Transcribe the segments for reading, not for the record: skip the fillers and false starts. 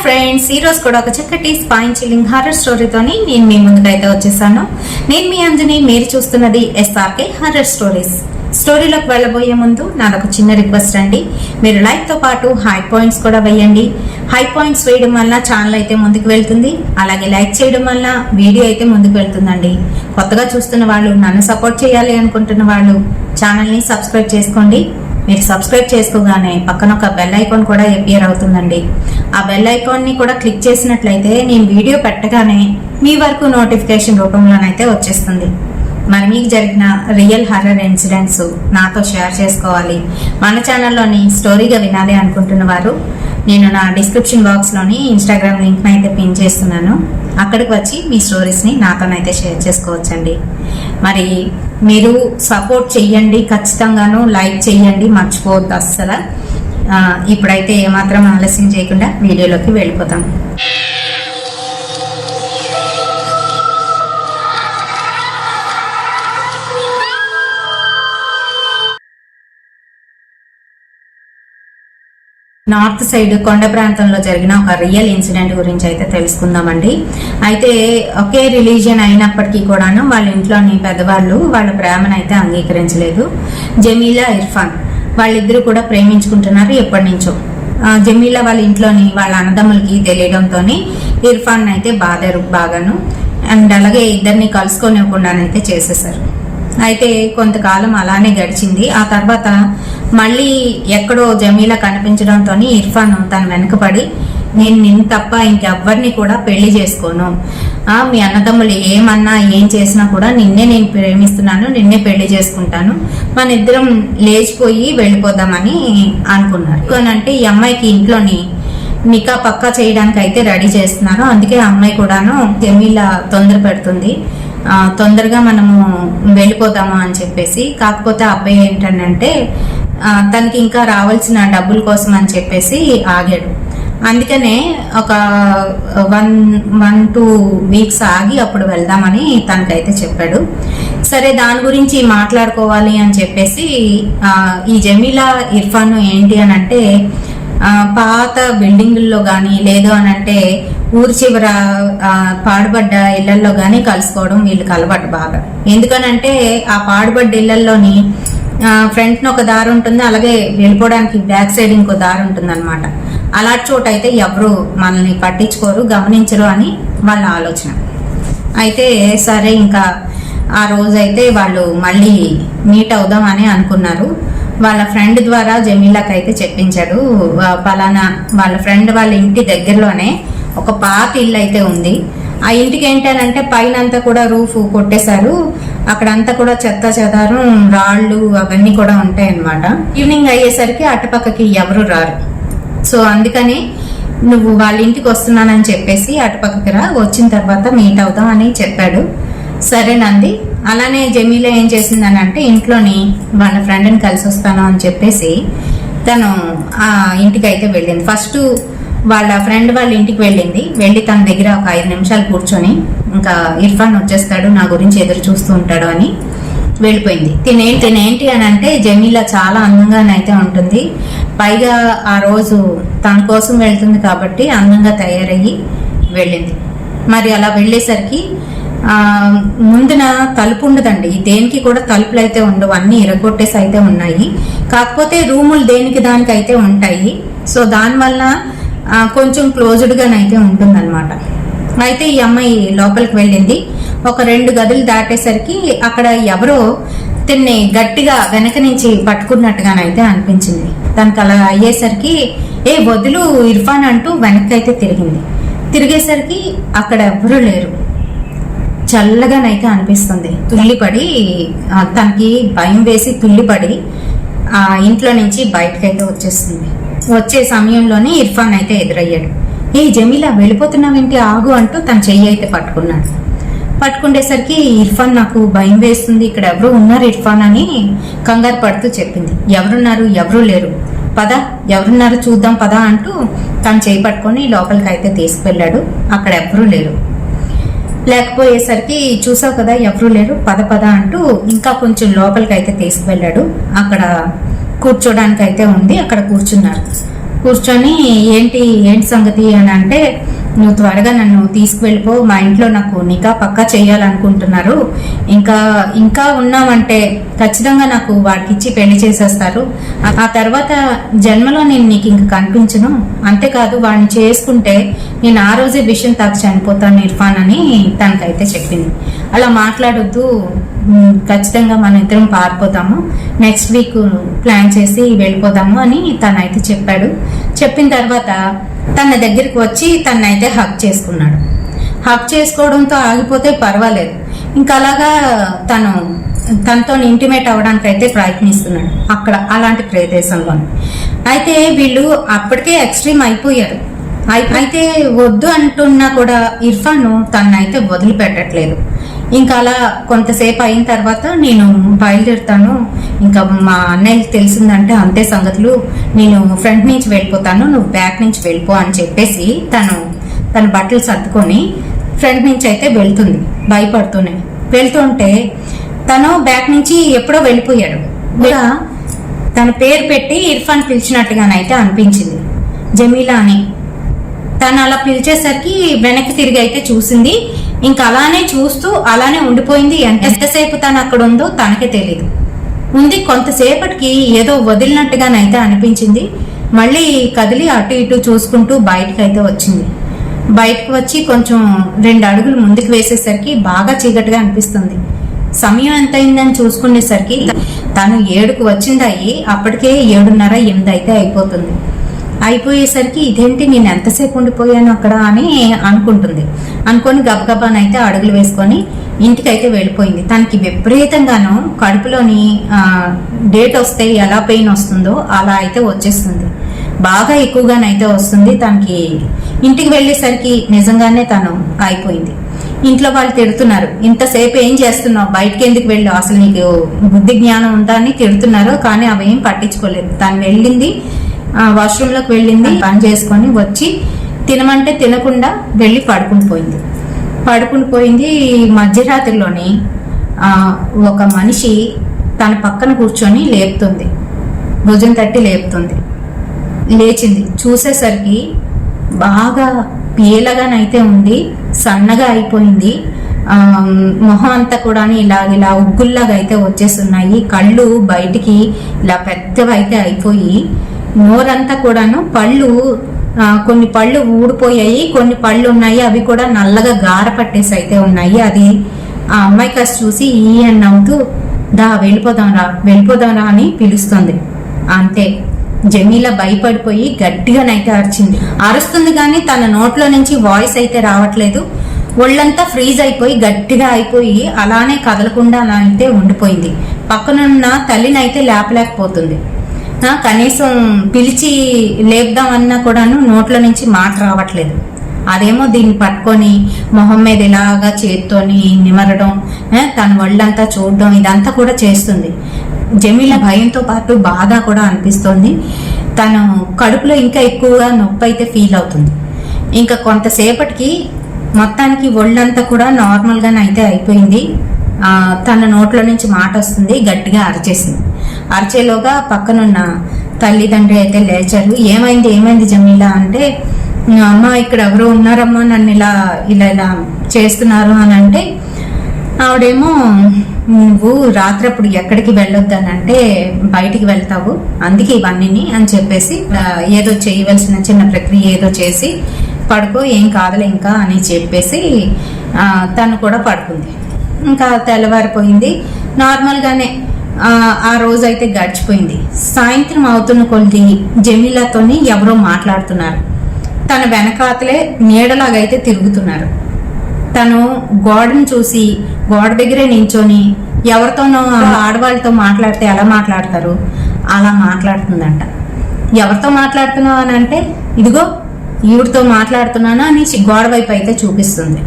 Friends, ఈ రోజు కూడా ఒక చక్కటి స్పైన్ చిల్లింగ్ హారర్ స్టోరీతోని నేను మీ ముందుకైతే వచ్చేసాను. నేను మీ అంజని, మీరు చూస్తున్నది ఎస్ఆర్కే హారర్ స్టోరీస్. స్టోరీలోకి వెళ్ళబోయే ముందు నాదొక చిన్న రిక్వెస్ట్ అండి. మీరు లైక్ తో పాటు హై పాయింట్స్ కూడా వేయండి. హై పాయింట్స్ వేయడం వల్ల ఛానల్ అయితే ముందుకు వెళ్తుంది, అలాగే లైక్ చేయడం వల్ల వీడియో అయితే ముందుకు వెళ్తుందండి. కొత్తగా చూస్తున్న వాళ్ళు, నన్ను సపోర్ట్ చేయాలి అనుకుంటున్న వాళ్ళు ఛానల్ని సబ్స్క్రైబ్ చేసుకోండి. మీరు సబ్స్క్రైబ్ చేసుకోగానే పక్కన ఒక బెల్ ఐకాన్ కూడా అపియర్ అవుతుందండి. ఆ బెల్ ఐకాన్ ని కూడా క్లిక్ చేసినట్లయితే నేను వీడియో పెట్టగానే మీ వరకు నోటిఫికేషన్ రూపంలోనైతే వచ్చేస్తుంది. మరి మీకు జరిగిన రియల్ హర్రర్ ఇన్సిడెంట్స్ నాతో షేర్ చేసుకోవాలి, మన ఛానల్లోని స్టోరీగా వినాలి అనుకుంటున్న వారు, నేను నా డిస్క్రిప్షన్ బాక్స్లోని ఇన్స్టాగ్రామ్ లింక్ని అయితే పిన్ చేస్తున్నాను. అక్కడికి వచ్చి మీ స్టోరీస్ని నాతోనైతే షేర్ చేసుకోవచ్చండి. మరి మీరు సపోర్ట్ చెయ్యండి, ఖచ్చితంగాను లైక్ చెయ్యండి, మర్చిపోవద్దు అస్సలు. ఇప్పుడైతే ఏమాత్రం ఆలస్యం చేయకుండా వీడియోలోకి వెళ్ళిపోతాం. నార్త్ సైడ్ కొండ ప్రాంతంలో జరిగిన ఒక రియల్ ఇన్సిడెంట్ గురించి అయితే తెలుసుకుందామండి. అయితే ఒకే రిలీజియన్ అయినప్పటికీ కూడాను వాళ్ళ ఇంట్లోని పెద్దవాళ్ళు వాళ్ళ ప్రేమను అయితే అంగీకరించలేదు. జమీలా, ఇర్ఫాన్ వాళ్ళిద్దరూ కూడా ప్రేమించుకుంటున్నారు ఎప్పటి నుంచో. జమీలా వాళ్ళ ఇంట్లోని వాళ్ళ అన్నదమ్ములకి తెలియడంతో ఇర్ఫాన్ అయితే బాధారు బాగాను. అండ్ అలాగే ఇద్దరిని కలుసుకోనివ్వకుండానైతే చేసేసారు. అయితే కొంతకాలం అలానే గడిచింది. ఆ తర్వాత మళ్ళీ ఎక్కడో జమీలా కనిపించడంతో ఇర్ఫాన్ తన వెనకపడి, నేను నిన్ను తప్ప ఇంకెవ్వరిని కూడా పెళ్లి చేసుకోను, మీ అన్నదమ్ములు ఏమన్నా ఏం చేసినా కూడా నిన్నే నేను ప్రేమిస్తున్నాను, నిన్నే పెళ్లి చేసుకుంటాను, మన ఇద్దరం లేచిపోయి వెళ్ళిపోదామని అనుకున్నారు. అంటే ఈ అమ్మాయికి ఇంట్లోని నికా పక్కా చేయడానికి అయితే రెడీ చేస్తున్నారు. అందుకే ఆ అమ్మాయి కూడాను జమీలా తొందర పెడుతుంది, తొందరగా మనము వెళ్ళిపోతాము అని చెప్పేసి. కాకపోతే అబ్బాయి ఏంటంటే తనకి ఇంకా రావాల్సిన డబ్బుల కోసం అని చెప్పేసి ఆగాడు. అందుకనే ఒక 1-2 వీక్స్ ఆగి అప్పుడు వెళ్దామని తనకైతే చెప్పాడు. సరే, దాని గురించి మాట్లాడుకోవాలి అని చెప్పేసి ఈ జమీలా, ఇర్ఫాన్ ఏంటి అని అంటే పాత బిల్డింగుల్లో కానీ లేదు అని అంటే ఊరి చివర పాడుబడ్డ ఇళ్లల్లో కానీ కలుసుకోవడం వీళ్ళకి అలవాటు బాగా. ఎందుకనంటే ఆ పాడుబడ్డ ఇళ్లల్లోని ఫ్రంట్ ఒక దారి ఉంటుంది, అలాగే వెళ్ళిపోవడానికి బ్యాక్ సైడ్ ఇంకో దారి ఉంటుంది అనమాట. అలాంటి చోట అయితే ఎవరు మనల్ని పట్టించుకోరు, గమనించరు అని వాళ్ళ ఆలోచన. అయితే సరే, ఇంకా ఆ రోజైతే వాళ్ళు మళ్ళీ మీట్ అవుదాం అని అనుకున్నారు. వాళ్ళ ఫ్రెండ్ ద్వారా జమీలాకి అయితే చెప్పించాడు, పలానా వాళ్ళ ఫ్రెండ్ వాళ్ళ ఇంటి దగ్గరలోనే ఒక పాత ఇల్లు అయితే ఉంది. ఆ ఇంటికి ఏంటంటే పైన అంతా కూడా రూఫ్ కొట్టేశారు, అక్కడంతా కూడా చెత్త చెదారం, రాళ్ళు అవన్నీ కూడా ఉంటాయి అన్నమాట. ఈవినింగ్ అయ్యేసరికి అటుపక్కకి ఎవరు రారు. సో అందుకని నువ్వు వాళ్ళ ఇంటికి వస్తున్నానని చెప్పేసి అటుపక్కకి రా, వచ్చిన తర్వాత మీట్ అవుదాం అని చెప్పాడు. సరేనంది. అలానే జమీలా ఏం చేసిందని అంటే ఇంట్లోని వాళ్ళ ఫ్రెండ్ని కలిసి వస్తాను అని చెప్పేసి తను ఆ ఇంటికి అయితే వెళ్ళింది. ఫస్ట్ వాళ్ళ ఫ్రెండ్ వాళ్ళ ఇంటికి వెళ్ళి తన దగ్గర ఒక 5 నిమిషాలు కూర్చొని, ఇంకా ఇర్ఫాన్ వచ్చేస్తాడు, నా గురించి ఎదురు చూస్తూ ఉంటాడు అని వెళ్ళిపోయింది. తినేంటి అని అంటే జమీలా చాలా అందంగానైతే ఉంటుంది. పైగా ఆ రోజు తన కోసం వెళ్తుంది కాబట్టి అందంగా తయారయ్యి వెళ్ళింది. మరి అలా వెళ్ళేసరికి ముందున తలుపు ఉండదండి, దేనికి కూడా తలుపులు అయితే ఉండవు, అన్ని ఇరగొట్టేసి అయితే ఉన్నాయి. కాకపోతే రూములు దేనికి దానికి అయితే ఉంటాయి. సో దానివల్ల కొంచెం క్లోజ్డ్గానైతే ఉంటుంది అనమాట. అయితే ఈ అమ్మాయి లోపలికి వెళ్ళింది. ఒక 2 గదులు దాటేసరికి అక్కడ ఎవరో తిన్ని గట్టిగా వెనక నుంచి పట్టుకున్నట్టుగానైతే అనిపించింది. తనకు అలా అయ్యేసరికి వదులు ఇర్ఫాన్ అంటూ వెనక్కి అయితే తిరిగేసరికి అక్కడ ఎవరూ లేరు. చల్లగానైతే అనిపిస్తుంది. తుల్లిపడి, తనకి భయం వేసి తుల్లిపడి ఆ ఇంట్లో నుంచి బయటకైతే వచ్చేస్తుంది. వచ్చే సమయంలోనే ఇర్ఫాన్ అయితే ఎదురయ్యాడు. జమీలా వెళ్ళిపోతున్నావేంటి, ఆగు అంటూ తన చెయ్యి అయితే పట్టుకున్నాడు. పట్టుకుండేసరికి ఇర్ఫాన్, నాకు భయం వేస్తుంది, ఇక్కడ ఎవరు ఉన్నారు ఇర్ఫాన్ అని కంగారు పడుతూ చెప్పింది. ఎవరున్నారు, ఎవరూ లేరు, పద ఎవరున్నారు చూద్దాం పద అంటూ తను చేయి పట్టుకొని లోపలికి అయితే తీసుకువెళ్ళాడు. అక్కడ ఎవరూ లేరు. లేకపోయేసరికి చూసావు కదా ఎవరూ లేరు, పద అంటూ ఇంకా కొంచెం లోపలికి అయితే తీసుకువెళ్ళాడు. అక్కడ కూర్చోడానికి అయితే ఉంది, అక్కడ కూర్చున్నారు. కూర్చొని ఏంటి సంగతి అని అంటే, నువ్వు త్వరగా నన్ను తీసుకువెళ్ళిపో, మా ఇంట్లో నాకు నికా పక్కా చేయాలనుకుంటున్నారు, ఇంకా ఉన్నామంటే ఖచ్చితంగా నాకు వాడికి ఇచ్చి పెళ్లి చేసేస్తారు, ఆ తర్వాత జన్మలో నేను నీకు ఇంక కనిపించను, అంతేకాదు వాడిని చేసుకుంటే నేను ఆ రోజే విషయం తాకి చనిపోతాను ఇర్ఫాన్ అని తనకైతే చెప్పింది. అలా మాట్లాడొద్దు, ఖచ్చితంగా మన ఇద్దరం పారిపోతాము, నెక్స్ట్ వీక్ ప్లాన్ చేసి వెళ్ళిపోదాము అని తనైతే చెప్పాడు. చెప్పిన తర్వాత తన దగ్గరికి వచ్చి తనైతే హక్ చేసుకున్నాడు. హక్ చేసుకోవడంతో ఆగిపోతే పర్వాలేదు, ఇంకా అలాగా తనతో ఇంటిమేట్ అవ్వడానికి అయితే ప్రయత్నిస్తున్నాడు అక్కడ అలాంటి ప్రదేశంలో. అయితే వీళ్ళు అప్పటికే ఎక్స్ట్రీమ్ అయిపోయారు. అయితే వద్దు అంటున్నా కూడా ఇర్ఫాన్ తనైతే వదిలిపెట్టట్లేదు. ఇంకా అలా కొంతసేపు అయిన తర్వాత నేను బయలుదేరుతాను, ఇంకా మా అన్నయ్యకి తెలిసిందంటే అంతే సంగతులు, నేను ఫ్రంట్ నుంచి వెళ్ళిపోతాను, నువ్వు బ్యాక్ నుంచి వెళ్ళిపో అని చెప్పేసి తన బట్టలు సర్దుకొని ఫ్రంట్ నుంచి అయితే వెళ్తుంది. భయపడుతూనే వెళ్తుంటే తను బ్యాక్ నుంచి ఎప్పుడో వెళ్ళిపోయాడు. తన పేరు పెట్టి ఇర్ఫాన్ పిలిచినట్టుగానైతే అనిపించింది, జమీలా అని. తను అలా పిలిచేసరికి వెనక్కి తిరిగి అయితే చూసింది. ఇంకా అలానే చూస్తూ అలానే ఉండిపోయింది. ఎంతసేపు తను అక్కడ ఉందో తనకే తెలీదు. ఉంది కొంతసేపటికి ఏదో వదిలినట్టుగానైతే అనిపించింది. మళ్ళీ కదిలి అటు ఇటు చూసుకుంటూ బయటకు అయితే వచ్చింది. బయటకు వచ్చి కొంచెం 2 అడుగులు ముందుకు వేసేసరికి బాగా చీకటిగా అనిపిస్తుంది. సమయం ఎంత అయిందని చూసుకునేసరికి తను 7కు వచ్చింది. అప్పటికే 7:30, 8 అయితే అయిపోతుంది. అయిపోయేసరికి ఇదేంటి నేను ఎంతసేపు ఉండిపోయాను అక్కడ అని అనుకొని గబగబానైతే అడుగులు వేసుకొని ఇంటికైతే వెళ్ళిపోయింది. తనకి విపరీతంగాను కడుపులోని డేట్ వస్తే ఎలా పెయిన్ వస్తుందో అలా అయితే వచ్చేస్తుంది, బాగా ఎక్కువగానైతే వస్తుంది. తనకి ఇంటికి వెళ్ళేసరికి నిజంగానే తను అయిపోయింది. ఇంట్లో వాళ్ళు తిడుతున్నారు, ఇంతసేపు ఏం చేస్తున్నావు, బయటకి ఎందుకు వెళ్ళావు, అసలు నీకు బుద్ధి జ్ఞానం ఉందా అని తిడుతున్నారు. కానీ అవి ఏం పట్టించుకోలేదు. తను వెళ్ళింది, వాష్రూమ్లోకి వెళ్ళింది, పని చేసుకొని వచ్చి తినమంటే తినకుండా వెళ్ళి పడుకుని పోయింది. మధ్యరాత్రిలోని ఒక మనిషి తన పక్కన కూర్చొని లేపుతుంది, భుజం తట్టి లేపుతుంది. లేచింది, చూసేసరికి బాగా పీలగానైతే ఉంది, సన్నగా అయిపోయింది. మొహం అంతా కూడా ఇలా ఉగ్గుల్లాగా అయితే వచ్చేస్తున్నాయి. కళ్ళు బయటికి ఇలా పెద్దవి అయితే అయిపోయి, నోరంతా కూడాను కొన్ని పళ్ళు ఊడిపోయాయి, కొన్ని పళ్ళు ఉన్నాయి, అవి కూడా నల్లగా గార పట్టేసి అయితే ఉన్నాయి. అది ఆ అమ్మాయి కాస్త చూసి ఈ అని నవ్వుతూ వెళ్ళిపోదాంరా అని పిలుస్తుంది. అంతే, జమీలా భయపడిపోయి గట్టిగానైతే అరుస్తుంది కానీ తన నోట్లో నుంచి వాయిస్ అయితే రావట్లేదు. ఒళ్ళంతా ఫ్రీజ్ అయిపోయి గట్టిగా అయిపోయి అలానే కదలకుండా అలా అయితే ఉండిపోయింది. పక్కనున్న తల్లిని అయితే లేపలేకపోతుంది. కనీసం పిలిచి లేపుదామన్నా కూడాను నోట్లో నుంచి మాట రావట్లేదు. అదేమో దీన్ని పట్టుకొని మొహం మీద ఇలాగా చేత్తోని నిమరడం, తన ఒళ్ళంతా చూడడం, ఇదంతా కూడా చేస్తుంది. జమీలా భయంతో పాటు బాధ కూడా అనిపిస్తోంది. తను కడుపులో ఇంకా ఎక్కువగా నొప్పి అయితే ఫీల్ అవుతుంది. ఇంకా కొంతసేపటికి మొత్తానికి ఒళ్ళంతా కూడా నార్మల్గానైతే అయిపోయింది. తన నోట్లో నుంచి మాట వస్తుంది, గట్టిగా అరిచేసింది. అరిచేలోగా పక్కనున్న తల్లిదండ్రి అయితే లేచారు. ఏమైంది జమీలా అంటే, అమ్మ ఇక్కడ ఎవరో ఉన్నారమ్మా, నన్ను ఇలా చేస్తున్నారు అని అంటే, ఆవిడేమో నువ్వు రాత్రప్పుడు ఎక్కడికి వెళ్ళొద్దనంటే బయటికి వెళ్తావు, అందుకే ఇవన్నీ అని చెప్పేసి ఏదో చేయవలసిన చిన్న ప్రక్రియ ఏదో చేసి పడుకో, ఏం కాదులే ఇంకా అని చెప్పేసి తను కూడా పడుకుంది. ఇంకా తెల్లవారిపోయింది. నార్మల్గానే ఆ రోజు అయితే గడిచిపోయింది. సాయంత్రం అవుతున్న కొద్ది జమీలాతోని ఎవరో మాట్లాడుతున్నారు. తన వెనకాతలే నీడలాగైతే తిరుగుతున్నారు. తను గోడను చూసి గోడ దగ్గరే నించొని ఎవరితోనో ఆడవాళ్ళతో మాట్లాడితే ఎలా మాట్లాడతారు అలా మాట్లాడుతుందంట. ఎవరితో మాట్లాడుతున్నావు అని అంటే, ఇదిగో ఈవిడితో మాట్లాడుతున్నాను అని గోడ వైపు అయితే చూపిస్తుంది.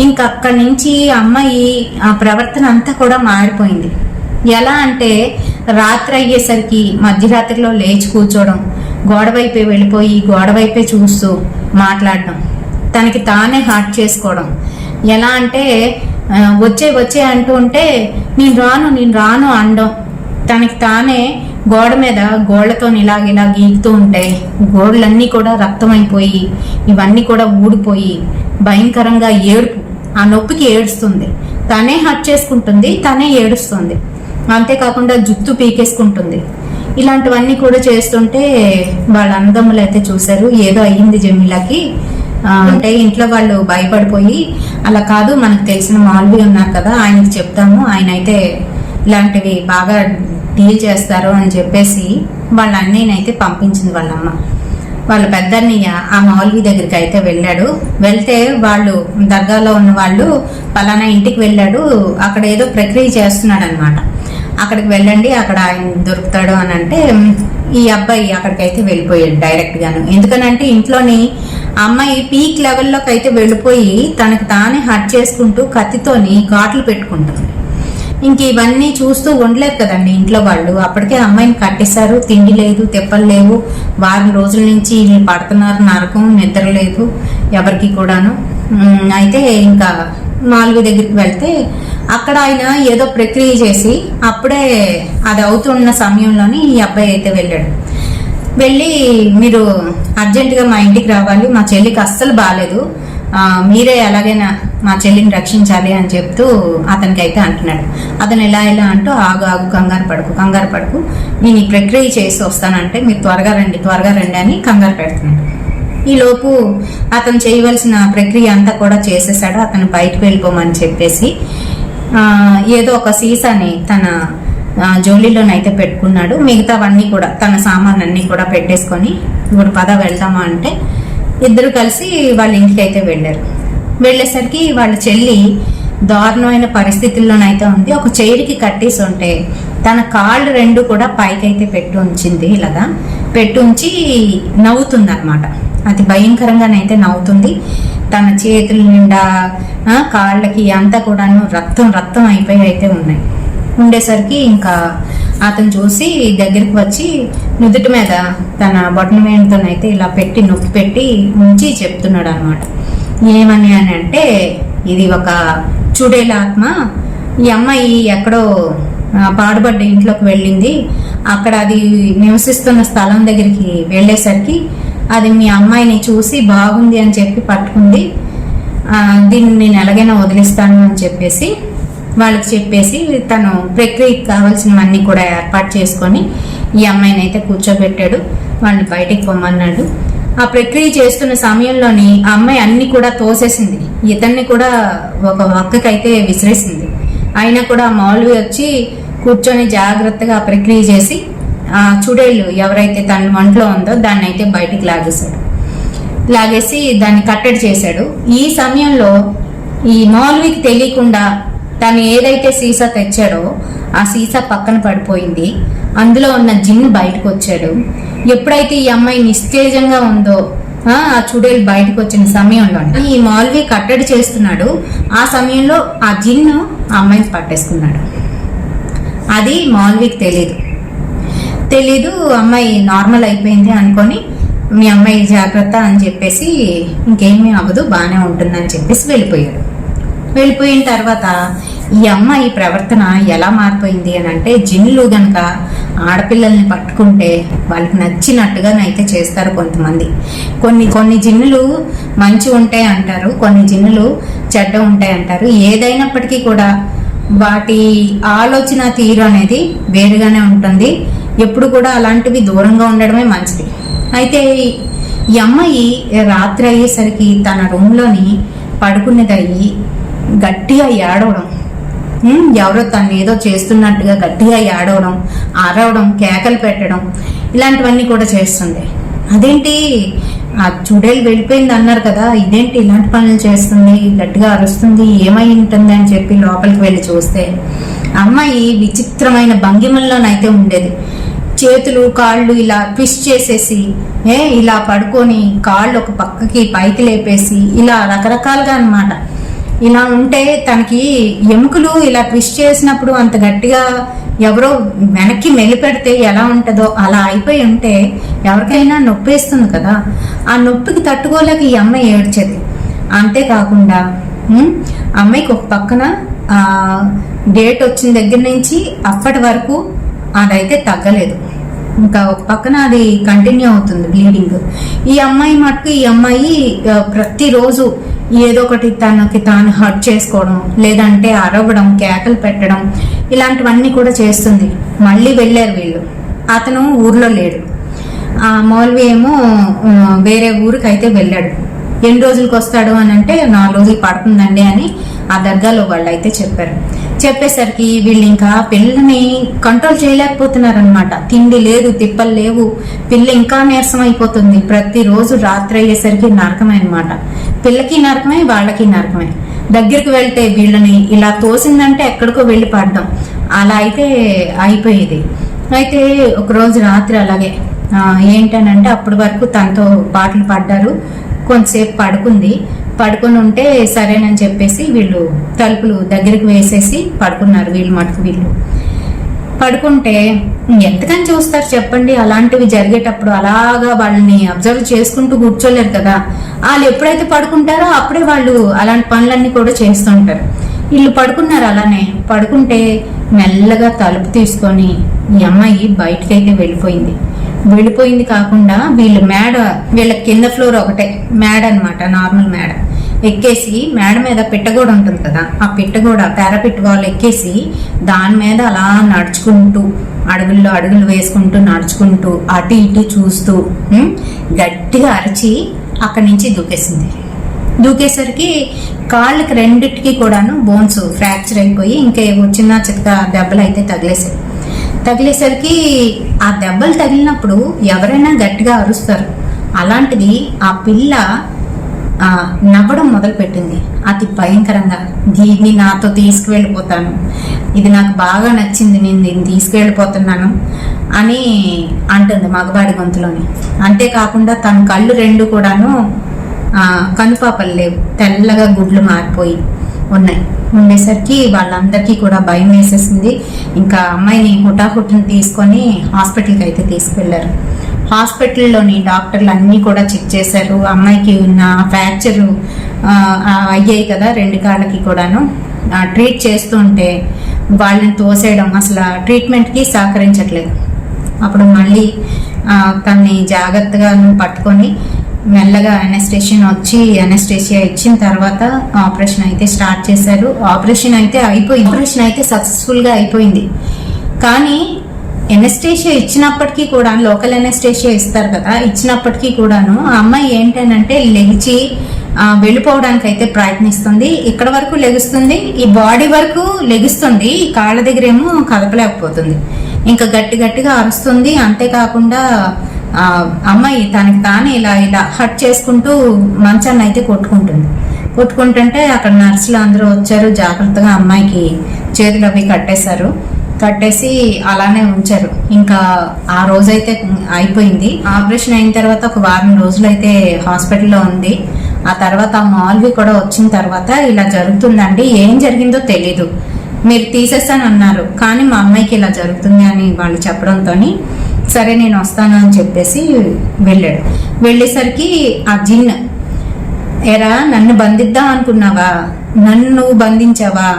ఇంకా అక్కడి నుంచి అమ్మాయి ఆ ప్రవర్తన అంతా కూడా మారిపోయింది. ఎలా అంటే, రాత్రి అయ్యేసరికి మధ్యరాత్రిలో లేచి కూర్చోవడం, గోడ వైపే వెళ్ళిపోయి గోడ వైపే చూస్తూ మాట్లాడడం, తనకి తానే హార్ట్ చేసుకోవడం. ఎలా అంటే, వచ్చే అంటూ ఉంటే నేను రాను అనడం, తనకి తానే గోడ మీద గోళ్లతో ఇలా గీకుతూ ఉంటే గోడలన్నీ కూడా రక్తం అయిపోయి ఇవన్నీ కూడా ఊడిపోయి భయంకరంగా ఏడుపు, ఆ నొప్పికి ఏడుస్తుంది. తనే హట్ చేసుకుంటుంది, తనే ఏడుస్తుంది. అంతేకాకుండా జుట్టు పీకేసుకుంటుంది. ఇలాంటివన్నీ కూడా చేస్తుంటే వాళ్ళ అన్నదమ్ములు అయితే చూశారు, ఏదో అయ్యింది జమీలాకి అంటే ఇంట్లో వాళ్ళు భయపడిపోయి, అలా కాదు మనకు తెలిసిన మాల్వి ఉన్నారు కదా ఆయనకి చెప్తాము, ఆయన అయితే ఇలాంటివి బాగా డీల్ చేస్తారు అని చెప్పేసి వాళ్ళ అన్నయ్యనైతే పంపించింది వాళ్ళమ్మ. వాళ్ళ పెద్దన్నయ్య ఆ మౌల్వి దగ్గరికి అయితే వెళ్ళాడు. వెళ్తే వాళ్ళు దర్గాలో ఉన్న వాళ్ళు పలానా ఇంటికి వెళ్ళాడు, అక్కడ ఏదో ప్రక్రియ చేస్తున్నాడు అనమాట, అక్కడికి వెళ్ళండి అక్కడ ఆయన దొరుకుతాడు అని అంటే ఈ అబ్బాయి అక్కడికైతే వెళ్ళిపోయాడు డైరెక్ట్ గాను. ఎందుకనంటే ఇంట్లోని అమ్మాయి పీక్ లెవెల్లోకి అయితే వెళ్ళిపోయి తనకు తానే హట్ చేసుకుంటూ కత్తితోని ఘాట్లు పెట్టుకుంటుంది. ఇంక ఇవన్నీ చూస్తూ ఉండలేదు కదండి ఇంట్లో వాళ్ళు. అప్పటికే అమ్మాయిని కట్టేశారు, తిండి లేదు, తెప్పలు లేవు, వారం రోజుల నుంచి వీళ్ళు పడుతున్నారు నరకం, నిద్ర లేదు ఎవరికి కూడాను. అయితే ఇంకా మాల్వి దగ్గరికి వెళ్తే అక్కడ ఆయన ఏదో ప్రక్రియ చేసి అప్పుడే అది అవుతున్న సమయంలోని ఈ అబ్బాయి అయితే వెళ్ళాడు. వెళ్ళి మీరు అర్జెంటుగా మా ఇంటికి రావాలి, మా చెల్లికి అస్సలు బాగాలేదు, మీరే ఎలాగైనా మా చెల్లిని రక్షించాలి అని చెప్తూ అతనికి అయితే అంటున్నాడు. అతను ఎలా అంటూ ఆగు కంగారు పడుకు నేను ఈ ప్రక్రియ చేసి వస్తానంటే మీరు త్వరగా రండి అని కంగారు పెడుతున్నాడు. ఈ లోపు అతను చేయవలసిన ప్రక్రియ అంతా కూడా చేసేసాడు. అతను బయటకు వెళ్ళిపోమని చెప్పేసి ఏదో ఒక సీసాని తన జోలీలోనైతే పెట్టుకున్నాడు. మిగతావన్నీ కూడా తన సామాన్ అన్ని కూడా పెట్టేసుకొని ఇప్పుడు పద వెళ్తామా అంటే ఇద్దరు కలిసి వాళ్ళ ఇంటికి అయితే వెళ్ళారు. వెళ్ళేసరికి వాళ్ళ చెల్లి దారుణమైన పరిస్థితుల్లోనైతే ఉంది. ఒక చైర్కి కట్టేసి ఉంటే తన కాళ్ళు రెండు కూడా పైకైతే పెట్టి ఉంచింది, ఇలాగా పెట్టి ఉంచి నవ్వుతుంది అనమాట. అది భయంకరంగానైతే నవ్వుతుంది. తన చేతుల నిండా కాళ్ళకి అంతా కూడాను రక్తం అయిపోయి అయితే ఉన్నాయి. ఉండేసరికి ఇంకా అతను చూసి దగ్గరికి వచ్చి నుదుటి మీద తన బొటన వేణుతోనైతే ఇలా పెట్టి నొక్కి పెట్టి ఉంచి చెప్తున్నాడు అనమాట. ఏమని అని అంటే ఇది ఒక చుడేల ఆత్మ, ఈ అమ్మాయి ఎక్కడో పాడుబడ్డ ఇంట్లోకి వెళ్ళింది, అక్కడ అది నివసిస్తున్న స్థలం దగ్గరికి వెళ్ళేసరికి అది మీ అమ్మాయిని చూసి బాగుంది అని చెప్పి పట్టుకుంది, దీన్ని నేను ఎలాగైనా వదిలిస్తాను అని చెప్పేసి వాళ్ళకి చెప్పేసి తను ప్రక్రియకి కావాల్సినవన్నీ కూడా ఏర్పాటు చేసుకొని ఈ అమ్మాయిని అయితే కూర్చోబెట్టాడు. వాళ్ళని బయటికి పొమ్మన్నాడు. ఆ ప్రక్రియ చేస్తున్న సమయంలోని ఆ అమ్మాయి అన్ని కూడా తోసేసింది, ఇతన్ని కూడా ఒక పక్కకైతే విసిరేసింది. అయినా కూడా మౌల్వి వచ్చి కూర్చొని జాగ్రత్తగా ఆ ప్రక్రియ చేసి ఆ చుడేళ్ళు ఎవరైతే తన ఒంట్లో ఉందో దాన్ని అయితే బయటికి లాగేసి దాన్ని కట్టడి చేశాడు. ఈ సమయంలో ఈ మౌల్వికి తెలియకుండా తను ఏదైతే సీసా తెచ్చాడో ఆ సీసా పక్కన పడిపోయింది. అందులో ఉన్న జిన్ బయటకు వచ్చాడు. ఎప్పుడైతే ఈ అమ్మాయి నిస్తేజంగా ఉందో ఆ చుడేలు బయటకు వచ్చిన సమయంలో ఈ మౌల్వి కట్టడి చేస్తున్నాడు. ఆ సమయంలో ఆ జిన్ను ఆ అమ్మాయిని పట్టేసుకున్నాడు. అది మౌల్వికి తెలీదు. అమ్మాయి నార్మల్ అయిపోయింది అనుకొని మీ అమ్మాయి జాగ్రత్త అని చెప్పేసి ఇంకేమీ అవ్వదు బాగానే ఉంటుందని చెప్పేసి వెళ్ళిపోయిన తర్వాత ఈ అమ్మాయి ప్రవర్తన ఎలా మారిపోయింది అని అంటే జిన్నులు గనక ఆడపిల్లల్ని పట్టుకుంటే వాళ్ళకి నచ్చినట్టుగానైతే చేస్తారు కొంతమంది. కొన్ని జిన్నులు మంచి ఉంటాయి అంటారు, కొన్ని జిన్నులు చెడ్డ ఉంటాయి అంటారు. ఏదైనప్పటికీ కూడా వాటి ఆలోచన తీరు అనేది వేరుగానే ఉంటుంది. ఎప్పుడు కూడా అలాంటివి దూరంగా ఉండడమే మంచిది. అయితే ఈ అమ్మాయి రాత్రి అయ్యేసరికి తన రూమ్లోని పడుకునేదయ్యి గట్టిగా ఏడవడం, ఎవరో తను ఏదో చేస్తున్నట్టుగా గట్టిగా ఏడవడం, అరవడం, కేకలు పెట్టడం ఇలాంటివన్నీ కూడా చేస్తుంది. అదేంటి ఆ చుడేలు వెళ్ళిపోయింది అన్నారు కదా, ఇదేంటి ఇలాంటి పనులు చేస్తుంది, గట్టిగా అరుస్తుంది, ఏమై ఉంటుంది అని చెప్పి లోపలికి వెళ్ళి చూస్తే అమ్మాయి విచిత్రమైన భంగిమల్లోనైతే ఉండేది. చేతులు కాళ్ళు ఇలా ట్విస్ట్ చేసేసి ఇలా పడుకొని కాళ్ళు ఒక పక్కకి పైకి లేపేసి ఇలా రకరకాలుగా అన్నమాట. ఇలా ఉంటే తనకి ఎముకలు ఇలా ట్విస్ట్ చేసినప్పుడు అంత గట్టిగా ఎవరో వెనక్కి మెలిపెడితే ఎలా ఉంటుందో అలా అయిపోయి ఉంటే ఎవరికైనా నొప్పేస్తుంది కదా, ఆ నొప్పికి తట్టుకోలేక ఈ అమ్మాయి ఏడ్చేది. అంతేకాకుండా అమ్మాయికి ఒక పక్కన డేట్ వచ్చిన దగ్గర నుంచి అప్పటి వరకు అదైతే తగ్గలేదు. ఇంకా ఒక పక్కన అది కంటిన్యూ అవుతుంది బ్లీడింగ్. ఈ అమ్మాయి మటుకు ప్రతిరోజు ఏదో ఒకటి తనకి తాను హర్ట్ చేసుకోవడం, లేదంటే అరవడం, కేకలు పెట్టడం, ఇలాంటివన్నీ కూడా చేస్తుంది. మళ్ళీ వెళ్ళారు వీళ్ళు. అతను ఊర్లో లేడు. ఆ మౌల్వి ఏమో వేరే ఊరికి అయితే వెళ్ళాడు. ఎన్ని రోజులకు వస్తాడు అని అంటే 4 రోజులు పడుతుందండి అని ఆ దర్గాలో వాళ్ళు అయితే చెప్పారు. చెప్పేసరికి వీళ్ళు ఇంకా పిల్లని కంట్రోల్ చేయలేకపోతున్నారనమాట. తిండి లేదు, తిప్పలు లేవు, పిల్ల ఇంకా నీరసం అయిపోతుంది. ప్రతిరోజు రాత్రి అయ్యేసరికి నరకమే అనమాట. పిల్లకి నరకమే, వాళ్ళకి నరకమే. దగ్గరికి వెళ్తే వీళ్ళని ఇలా తోసిందంటే ఎక్కడికో వెళ్ళి పడ్డం, అలా అయితే అయిపోయేది. అయితే ఒకరోజు రాత్రి అలాగే ఏంటనంటే అప్పటి వరకు తనతో పాటలు పాడారు. కొంతసేపు పడుకుని ఉంటే సరేనని చెప్పేసి వీళ్ళు తలుపులు దగ్గరికి వేసేసి పడుకున్నారు. వీళ్ళు పడుకుంటే ఎంతకని చూస్తారు చెప్పండి? అలాంటివి జరిగేటప్పుడు అలాగా వాళ్ళని అబ్జర్వ్ చేసుకుంటూ కూర్చోలేరు కదా. వాళ్ళు ఎప్పుడైతే పడుకుంటారో అప్పుడే వాళ్ళు అలాంటి పనులన్నీ కూడా చేస్తుంటారు. వీళ్ళు పడుకున్నారు. అలానే పడుకుంటే మెల్లగా తలుపు తీసుకొని ఈ అమ్మాయి బయటకైతే వెళ్ళిపోయింది కాకుండా వీళ్ళ కింద ఫ్లోర్ ఒకటే మేడ అనమాట, నార్మల్ మేడ ఎక్కేసి, మేడ మీద పిట్టగోడ ఉంటుంది కదా, ఆ పిట్టగోడ పారాపిట్ వాళ్ళు ఎక్కేసి దాని మీద అలా నడుచుకుంటూ అడుగులు వేసుకుంటూ నడుచుకుంటూ అటు ఇటు చూస్తూ గట్టిగా అరిచి అక్కడి నుంచి దూకేసరికి కాళ్ళకి రెండిటికి కూడాను బోన్స్ ఫ్రాక్చర్ అయిపోయి ఇంకా చిన్న చితక దెబ్బలు అయితే తగిలేసరికి ఆ దెబ్బలు తగిలినప్పుడు ఎవరైనా గట్టిగా అరుస్తారు. అలాంటిది ఆ పిల్ల నవ్వడం మొదలుపెట్టింది అతి భయంకరంగా. దీన్ని నాతో తీసుకువెళ్ళిపోతాను, ఇది నాకు బాగా నచ్చింది, నేను దీన్ని తీసుకువెళ్ళిపోతున్నాను అని అంటుంది మగవాడి గొంతులోని. అంతేకాకుండా తన కళ్ళు 2 కూడాను కనుపాపలు లేవు, తెల్లగా గుడ్లు మారిపోయి ఉండేసరికి వాళ్ళందరికీ కూడా భయం వేసేసింది. ఇంకా అమ్మాయిని హుటాహుటిని తీసుకొని హాస్పిటల్కి అయితే తీసుకెళ్లారు. హాస్పిటల్లోని డాక్టర్లు అన్నీ కూడా చెక్ చేశారు. అమ్మాయికి ఉన్న ఫ్రాక్చర్ అయ్యాయి కదా 2 కాళ్ళకి కూడాను. ట్రీట్ చేస్తుంటే వాళ్ళని తోసేయడం, అసలు ట్రీట్మెంట్కి సహకరించట్లేదు. అప్పుడు మళ్ళీ తన్ని జాగ్రత్తగా పట్టుకొని మెల్లగా అనెస్థేషియా ఇచ్చిన తర్వాత ఆపరేషన్ అయితే స్టార్ట్ చేశారు. ఆపరేషన్ అయితే సక్సెస్ఫుల్ గా అయిపోయింది. కానీ ఎనెస్థేషియా ఇచ్చినప్పటికీ కూడా, లోకల్ ఎనెస్థేషియా ఇస్తారు కదా, ఇచ్చినప్పటికీ కూడాను ఆ అమ్మాయి ఏంటంటే లెగిచి వెళ్ళిపోవడానికి అయితే ప్రయత్నిస్తుంది. ఇక్కడ వరకు లెగుస్తుంది, ఈ బాడీ వరకు లెగుస్తుంది, ఈ కాళ్ళ దగ్గర ఏమో కదపలేకపోతుంది. ఇంకా గట్టిగా అరుస్తుంది. అంతేకాకుండా అమ్మాయి తనకి తానే ఇలా హట్ చేసుకుంటూ మంచాన్ని అయితే కొట్టుకుంటుంటే అక్కడ నర్సులు అందరూ వచ్చారు. జాగ్రత్తగా అమ్మాయికి చేతులు అవి కట్టేసి అలానే ఉంచారు. ఇంకా ఆ రోజైతే అయిపోయింది. ఆపరేషన్ అయిన తర్వాత ఒక వారం రోజులు అయితే హాస్పిటల్లో ఉంది. ఆ తర్వాత ఆ మౌల్వి కూడా వచ్చిన తర్వాత ఇలా జరుగుతుందండి, ఏం జరిగిందో తెలీదు, మీరు తీసేస్తానన్నారు, కానీ మా అమ్మాయికి ఇలా జరుగుతుంది అని వాళ్ళు చెప్పడంతో సరే నేను వస్తాను అని చెప్పేసి వెళ్ళేసరికి ఆ జిన్, ఎరా నన్ను బంధిద్దాం అనుకున్నావా, నన్ను నువ్వు బంధించావా,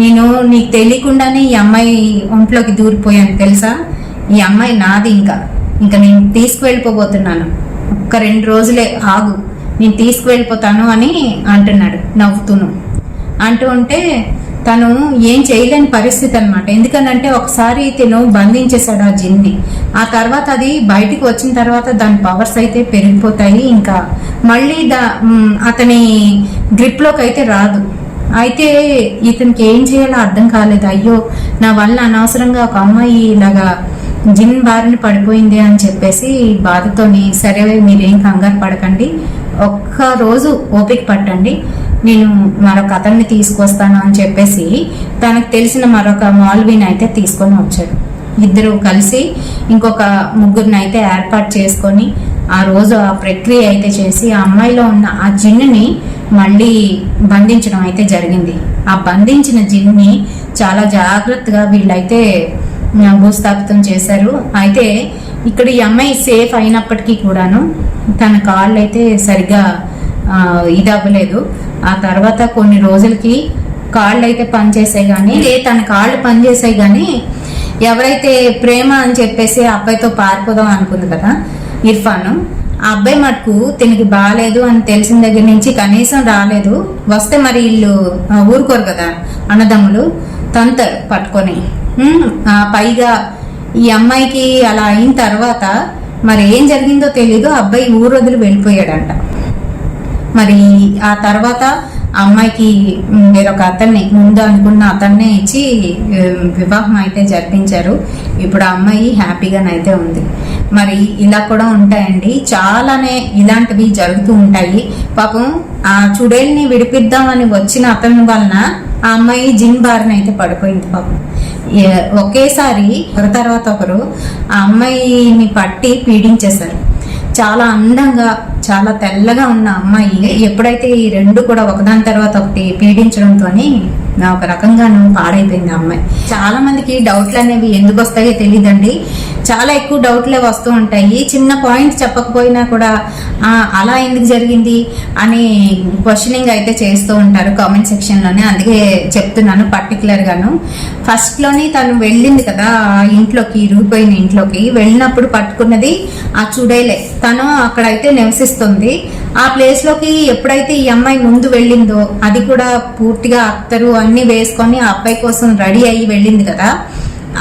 నేను నీకు తెలియకుండానే ఈ అమ్మాయి ఒంట్లోకి దూరిపోయాను తెలుసా, ఈ అమ్మాయి నాది, ఇంకా నేను తీసుకువెళ్ళిపోబోతున్నాను, ఒక్క 2 రోజులే ఆగు, నేను తీసుకువెళ్ళిపోతాను అని అంటున్నాడు అంటూ ఉంటే తను ఏం చేయలేని పరిస్థితి అనమాట. ఎందుకనంటే ఒకసారి తను బంధించేశాడు ఆ జిన్ని. ఆ తర్వాత అది బయటికి వచ్చిన తర్వాత దాని పవర్స్ అయితే పెరిగిపోతాయి. ఇంకా మళ్ళీ అతని గ్రిప్ లోకి అయితే రాదు. అయితే ఇతనికి ఏం చేయాలో అర్థం కాలేదు. అయ్యో నా వల్ల అనవసరంగా ఒక అమ్మాయి ఇలాగా జిన్ బారిన పడిపోయింది అని చెప్పేసి బాధతోని, సరే మీరేం కంగారు పడకండి, ఒక్క రోజు ఓపిక పట్టండి, నేను మరొక అతన్ని తీసుకొస్తాను అని చెప్పేసి తనకు తెలిసిన మరొక మౌల్వీని అయితే తీసుకొని వచ్చాడు. ఇద్దరు కలిసి ఇంకొక 3గురిని అయితే ఏర్పాటు చేసుకొని ఆ రోజు ఆ ప్రక్రియ అయితే చేసి ఆ అమ్మాయిలో ఉన్న ఆ జిన్నుని మళ్ళీ బంధించడం అయితే జరిగింది. ఆ బంధించిన జిన్ని చాలా జాగ్రత్తగా వీళ్ళైతే భూస్థాపితం చేశారు. అయితే ఇక్కడ ఈ అమ్మాయి సేఫ్ అయినప్పటికీ కూడాను తన కాళ్ళు అయితే సరిగ్గా ఇది అవ్వలేదు. ఆ తర్వాత కొన్ని రోజులకి కాళ్ళు అయితే పనిచేసాయి, కానీ తన కాళ్ళు పనిచేసాయి కానీ ఎవరైతే ప్రేమ అని చెప్పేసి ఆ అబ్బాయితో పారిపోదాం అనుకుంది కదా ఇర్ఫాన్, ఆ అబ్బాయి మటుకు తినకి బాగాలేదు అని తెలిసిన దగ్గర నుంచి కనీసం రాలేదు. వస్తే మరి వీళ్ళు ఊరుకోరు కదా అన్నదమ్ములు, తంతారు పట్టుకొని. పైగా ఈ అమ్మాయికి అలా అయిన తర్వాత మరి ఏం జరిగిందో తెలీదు, అబ్బాయి ఊరు వదిలి వెళ్ళిపోయాడంట. మరి ఆ తర్వాత అమ్మాయికి వేరొక అతన్ని, ముందు అనుకున్న అతన్నే ఇచ్చి వివాహం అయితే జరిపించారు. ఇప్పుడు ఆ అమ్మాయి హ్యాపీగానైతే ఉంది. మరి ఇలా కూడా ఉంటాయండి, చాలానే ఇలాంటివి జరుగుతూ ఉంటాయి. పాపం ఆ చుడేల్ని విడిపిద్దామని వచ్చిన అతని వలన ఆ అమ్మాయి జిన్ బారిన అయితే పడిపోయింది. పాపం ఒకేసారి ఒకరి తర్వాత ఒకరు ఆ అమ్మాయిని పట్టి పీడించేశారు. చాలా అందంగా చాలా తెల్లగా ఉన్న అమ్మాయి ఎప్పుడైతే ఈ రెండు కూడా ఒకదాని తర్వాత ఒకటి పీడించడంతో ఒక రకంగాను పాడైపోయింది ఆ అమ్మాయి. చాలా మందికి డౌట్లు అనేవి ఎందుకు వస్తాయో తెలియదండి, చాలా ఎక్కువ డౌట్లే వస్తూ ఉంటాయి. చిన్న పాయింట్ చెప్పకపోయినా కూడా అలా ఎందుకు జరిగింది అని క్వశ్చనింగ్ అయితే చేస్తూ ఉంటారు కామెంట్ సెక్షన్లోనే. అందుకే చెప్తున్నాను పర్టికులర్ గాను. ఫస్ట్ లోని తను వెళ్ళింది కదా ఆ ఇంట్లోకి, ఇరిగిపోయిన ఇంట్లోకి వెళ్ళినప్పుడు పట్టుకున్నది ఆ చుడేలే. తను అక్కడైతే నివసిస్తుంది. ఆ ప్లేస్ లోకి ఎప్పుడైతే ఈ అమ్మాయి ముందు వెళ్ళిందో, అది కూడా పూర్తిగా అత్తరు అన్ని వేసుకొని ఆ అబ్బాయి కోసం రెడీ అయ్యి వెళ్ళింది కదా,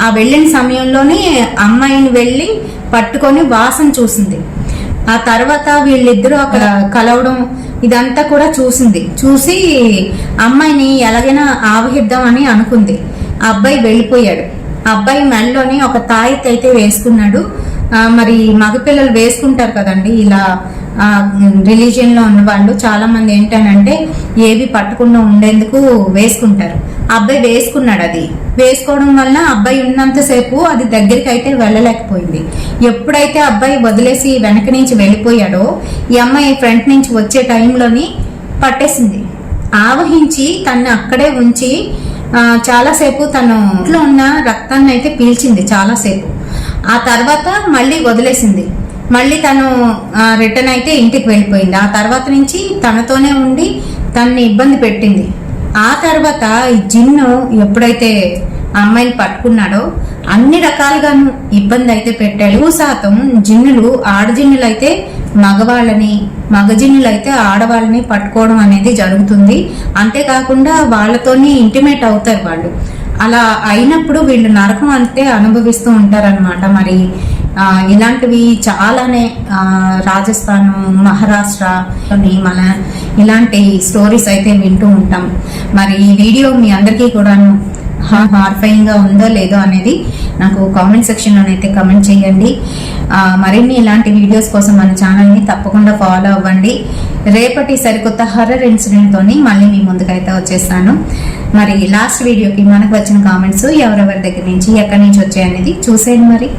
ఆ వెళ్ళిన సమయంలోనే అమ్మాయిని వెళ్ళి పట్టుకొని వాసన చూసింది. ఆ తర్వాత వీళ్ళిద్దరూ అక్కడ కలవడం ఇదంతా కూడా చూసి అమ్మాయిని ఎలాగైనా ఆవహిద్దామని అనుకుంది. ఆ అబ్బాయి వెళ్ళిపోయాడు. ఆ అబ్బాయి మెడలోని ఒక తాయెత్తు అయితే వేసుకున్నాడు. మరి మగపిల్లలు వేసుకుంటారు కదండి ఇలా, రిలీజియన్ లో ఉన్న వాళ్ళు చాలా మంది ఏంటనంటే ఏవి పట్టకుండా ఉండేందుకు వేసుకుంటారు. అబ్బాయి వేసుకున్నాడు. అది వేసుకోవడం వల్ల అబ్బాయి ఉన్నంతసేపు అది దగ్గరికి అయితే వెళ్ళలేకపోయింది. ఎప్పుడైతే అబ్బాయి వదిలేసి వెనక నుంచి వెళ్ళిపోయాడో ఈ అమ్మాయి ఫ్రంట్ నుంచి వచ్చే టైంలోని పట్టేసింది. ఆవహించి తను అక్కడే ఉంచి చాలాసేపు తను ఇంట్లో ఉన్న రక్తాన్ని అయితే పీల్చింది చాలాసేపు. ఆ తర్వాత మళ్ళీ వదిలేసింది. మళ్ళీ తను రిటర్న్ అయితే ఇంటికి వెళ్ళిపోయింది. ఆ తర్వాత నుంచి తనతోనే ఉండి తనని ఇబ్బంది పెట్టింది. ఆ తర్వాత ఈ జిన్ను ఎప్పుడైతే ఆ అమ్మాయిని పట్టుకున్నాడో అన్ని రకాలుగాను ఇబ్బంది అయితే పెట్టాడు. 100% జిన్నులు, ఆడజిన్నులు అయితే మగవాళ్ళని, మగ జిన్నులు అయితే ఆడవాళ్ళని పట్టుకోవడం అనేది జరుగుతుంది. అంతేకాకుండా వాళ్ళతోని ఇంటిమేట్ అవుతారు వాళ్ళు. అలా అయినప్పుడు వీళ్ళు నరకం అంతే అనుభవిస్తూ ఉంటారనమాట. మరి ఇలాంటివి చాలానే రాజస్థాన్, మహారాష్ట్ర మన ఇలాంటి స్టోరీస్ అయితే వింటూ ఉంటాం. మరి ఈ వీడియో మీ అందరికీ కూడాను హార్ఫైయింగ్ గా ఉందో లేదో అనేది నాకు కామెంట్ సెక్షన్ లోనైతే కమెంట్ చేయండి. మరిన్ని ఇలాంటి వీడియోస్ కోసం మన ఛానల్ని తప్పకుండా ఫాలో అవ్వండి. రేపటి సరికొత్త హర్రర్ ఇన్సిడెంట్ తోని మళ్ళీ మీ ముందుకైతే వచ్చేస్తాను. మరి లాస్ట్ వీడియోకి మనకు వచ్చిన కామెంట్స్ ఎవరెవరి దగ్గర నుంచి ఎక్కడి నుంచి వచ్చాయనేది చూసేయండి. మరి